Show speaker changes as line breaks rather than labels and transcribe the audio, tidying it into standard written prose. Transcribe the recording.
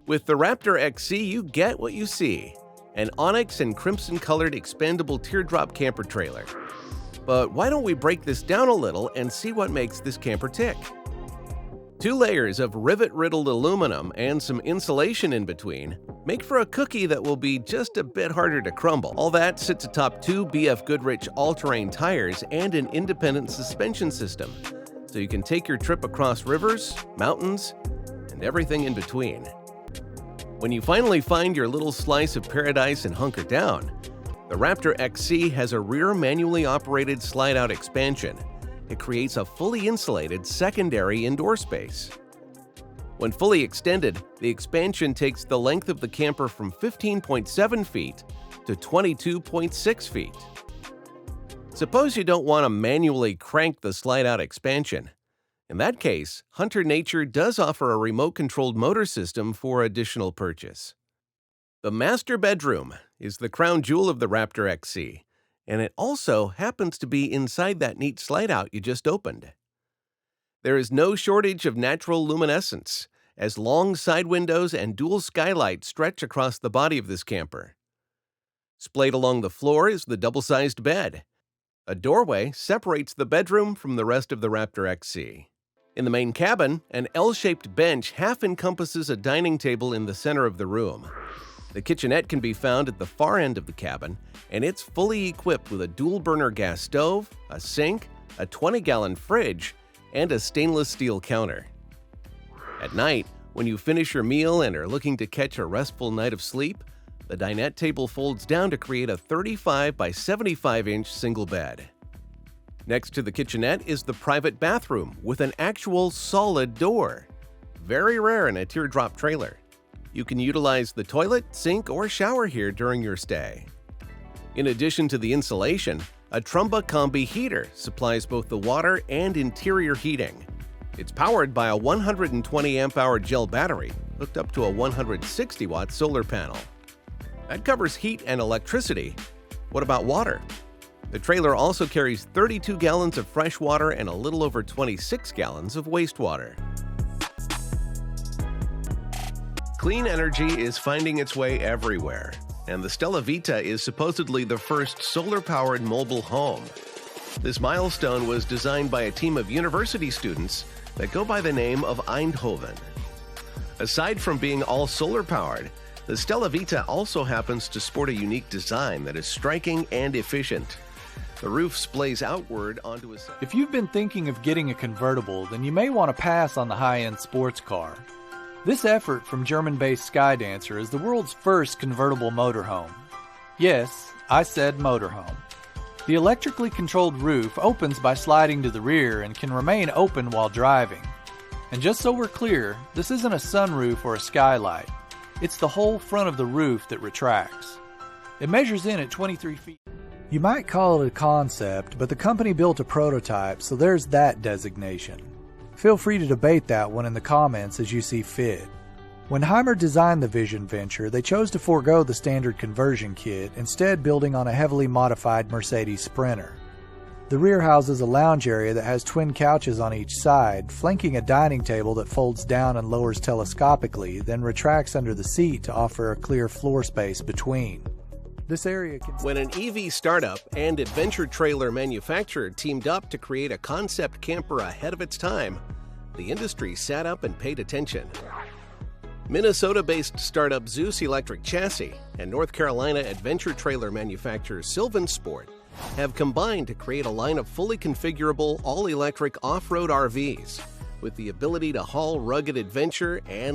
With the Raptor XC, you get what you see. An onyx and crimson-colored expandable teardrop camper trailer. But why don't we break this down a little and see what makes this camper tick? 2 layers of rivet-riddled aluminum and some insulation in between make for a cookie that will be just a bit harder to crumble. All that sits atop 2 BF Goodrich all-terrain tires and an independent suspension system, so you can take your trip across rivers, mountains, and everything in between. When you finally find your little slice of paradise and hunker down, the Raptor XC has a rear manually operated slide-out expansion. It creates a fully insulated secondary indoor space. When fully extended, the expansion takes the length of the camper from 15.7 feet to 22.6 feet. Suppose you don't want to manually crank the slide-out expansion. In that case, Hunter Nature does offer a remote-controlled motor system for additional purchase. The master bedroom is the crown jewel of the Raptor XC, and it also happens to be inside that neat slide-out you just opened. There is no shortage of natural luminescence, as long side windows and dual skylights stretch across the body of this camper. Splayed along the floor is the double-sized bed. A doorway separates the bedroom from the rest of the Raptor XC. In the main cabin, an L-shaped bench half encompasses a dining table in the center of the room. The kitchenette can be found at the far end of the cabin, and it's fully equipped with a dual-burner gas stove, a sink, a 20-gallon fridge, and a stainless steel counter. At night, when you finish your meal and are looking to catch a restful night of sleep, the dinette table folds down to create a 35 by 75-inch single bed. Next to the kitchenette is the private bathroom with an actual solid door. Very rare in a teardrop trailer. You can utilize the toilet, sink, or shower here during your stay. In addition to the insulation, a Trumba Combi heater supplies both the water and interior heating. It's powered by a 120 amp-hour gel battery hooked up to a 160-watt solar panel. That covers heat and electricity. What about water? The trailer also carries 32 gallons of fresh water and a little over 26 gallons of wastewater. Clean energy is finding its way everywhere, and the Stella Vita is supposedly the first solar-powered mobile home. This milestone was designed by a team of university students that go by the name of Eindhoven. Aside from being all solar-powered, the Stella Vita also happens to sport a unique design that is striking and efficient. The roof splays outward onto a...
If you've been thinking of getting a convertible, then you may want to pass on the high-end sports car. This effort from German-based Skydancer is the world's first convertible motorhome. Yes, I said motorhome. The electrically controlled roof opens by sliding to the rear and can remain open while driving. And just so we're clear, this isn't a sunroof or a skylight. It's the whole front of the roof that retracts. It measures in at 23 feet. You might call it a concept, but the company built a prototype, so there's that designation. Feel free to debate that one in the comments as you see fit. When Hymer designed the VisionVenture, they chose to forego the standard conversion kit, instead building on a heavily modified Mercedes Sprinter. The rear houses a lounge area that has twin couches on each side, flanking a dining table that folds down and lowers telescopically, then retracts under the seat to offer a clear floor space between. This area can...
When an EV startup and adventure trailer manufacturer teamed up to create a concept camper ahead of its time, the industry sat up and paid attention. Minnesota-based startup Zeus Electric Chassis and North Carolina adventure trailer manufacturer Sylvan Sport have combined to create a line of fully configurable, all-electric off-road RVs with the ability to haul rugged adventure and